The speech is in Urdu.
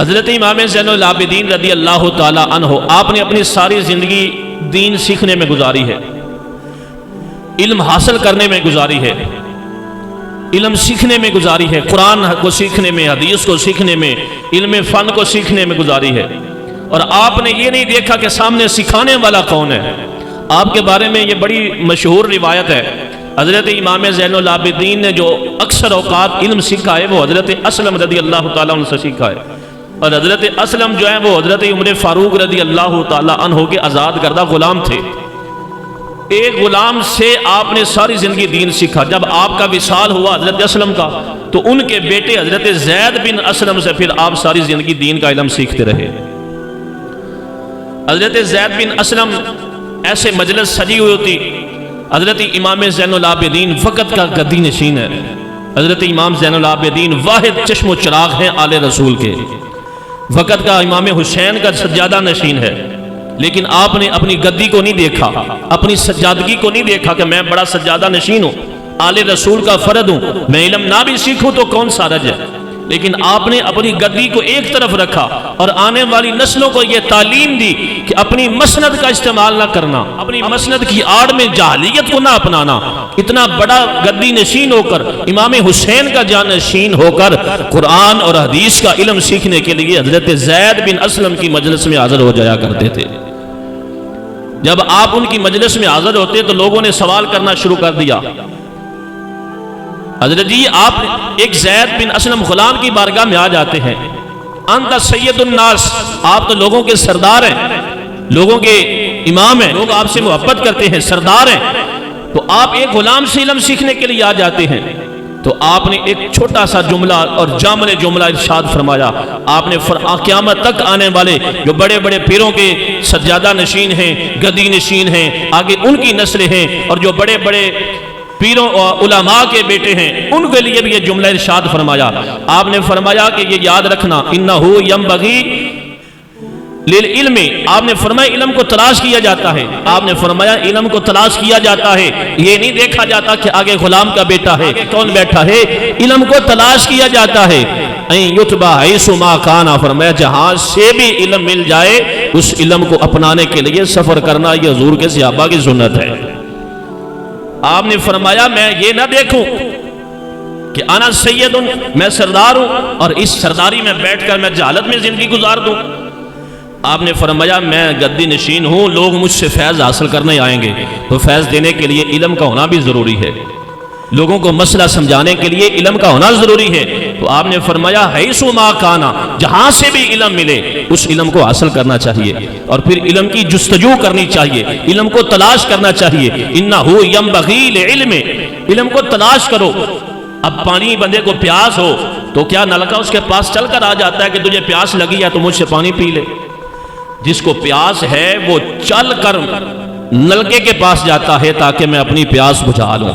حضرت امام زین العابدین رضی اللہ تعالی عنہ، آپ نے اپنی ساری زندگی دین سیکھنے میں گزاری ہے، علم حاصل کرنے میں گزاری ہے، علم سیکھنے میں گزاری ہے، قرآن کو سیکھنے میں، حدیث کو سیکھنے میں، علم فن کو سیکھنے میں گزاری ہے۔ اور آپ نے یہ نہیں دیکھا کہ سامنے سکھانے والا کون ہے۔ آپ کے بارے میں یہ بڑی مشہور روایت ہے، حضرت امام زین العابدین نے جو اکثر اوقات علم سیکھا ہے وہ حضرت اسلم رضی اللہ تعالیٰ عنہ سے سیکھا ہے، اور حضرت اسلم جو ہے وہ حضرت عمر فاروق رضی اللہ تعالیٰ عنہ کے آزاد کردہ غلام تھے۔ ایک غلام سے آپ نے ساری زندگی دین سیکھا۔ جب آپ کا وصال ہوا حضرت اسلم کا تو ان کے بیٹے حضرت زید بن اسلم سے پھر آپ ساری زندگی دین کا علم سیکھتے رہے۔ حضرت زید بن اسلم ایسے مجلس سجی ہوئی ہوتی، حضرت امام زین العابدین وقت کا گدی نشین ہے، حضرت امام زین العابدین واحد چشم و چراغ ہیں آل رسول کے، وقت کا امام حسین کا سجادہ نشین ہے، لیکن آپ نے اپنی گدی کو نہیں دیکھا، اپنی سجادگی کو نہیں دیکھا کہ میں بڑا سجادہ نشین ہوں، آل رسول کا فرد ہوں، میں علم نہ بھی سیکھوں تو کون سا رج ہے، لیکن آپ نے اپنی گدی کو ایک طرف رکھا اور آنے والی نسلوں کو یہ تعلیم دی کہ اپنی مسند کا استعمال نہ کرنا، اپنی مسند کی آڑ میں جاہلیت کو نہ اپنانا۔ اتنا بڑا گدی نشین ہو کر، امام حسین کا جانشین ہو کر قرآن اور حدیث کا علم سیکھنے کے لیے حضرت زید بن اسلم کی مجلس میں حاضر ہو جایا کرتے تھے۔ جب آپ ان کی مجلس میں حاضر ہوتے تو لوگوں نے سوال کرنا شروع کر دیا، حضرت جی آپ ایک زید بن اسلم غلام کی بارگاہ میں آ جاتے ہیں، انت سید الناس، آپ تو لوگوں کے سردار ہیں، لوگوں کے امام ہیں، لوگ آپ سے محبت کرتے ہیں، سردار ہیں، تو آپ ایک غلام سے علم سیکھنے کے لیے آ جاتے ہیں۔ تو آپ نے ایک چھوٹا سا جملہ اور جامع جملہ ارشاد فرمایا۔ آپ نے قیامت تک آنے والے جو بڑے بڑے پیروں کے سجادہ نشین ہیں، گدی نشین ہیں، آگے ان کی نسلیں ہیں، اور جو بڑے بڑے پیروں اور علماء کے بیٹے ہیں، ان کے لیے بھی یہ جملہ ارشاد فرمایا۔ آپ نے فرمایا کہ یہ یاد رکھنا، انہو ینبغی للعلم، آپ نے فرمایا علم کو تلاش کیا جاتا ہے، آپ نے فرمایا علم کو تلاش کیا جاتا ہے، یہ نہیں دیکھا جاتا کہ آگے غلام کا بیٹا ہے، کون بیٹھا ہے، علم کو تلاش کیا جاتا ہے۔ این یتبع حیث ما کان، فرمایا جہاں سے بھی علم مل جائے اس علم کو اپنانے کے لیے سفر کرنا یہ حضور کے صحابہ کی سنت ہے۔ آپ نے فرمایا میں یہ نہ دیکھوں کہ انا سید، میں سردار ہوں اور اس سرداری میں بیٹھ کر میں جہالت میں زندگی گزار دوں۔ آپ نے فرمایا میں گدی نشین ہوں، لوگ مجھ سے فیض حاصل کرنے آئیں گے تو فیض دینے کے لیے علم کا ہونا بھی ضروری ہے، لوگوں کو مسئلہ سمجھانے کے لیے علم کا ہونا ضروری ہے۔ تو آپ نے فرمایا حیث ما کانا، جہاں سے بھی علم ملے اس علم کو حاصل کرنا چاہیے، اور پھر علم کی جستجو کرنی چاہیے، علم کو تلاش کرنا چاہیے۔ انہو ینبغی للعلم، علم کو تلاش کرو۔ اب پانی بندے کو پیاس ہو تو کیا نلکا اس کے پاس چل کر آ جاتا ہے کہ تجھے پیاس لگی ہے تو مجھ سے پانی پی لے؟ جس کو پیاس ہے وہ چل کر نلکے کے پاس جاتا ہے تاکہ میں اپنی پیاس بجھا لوں۔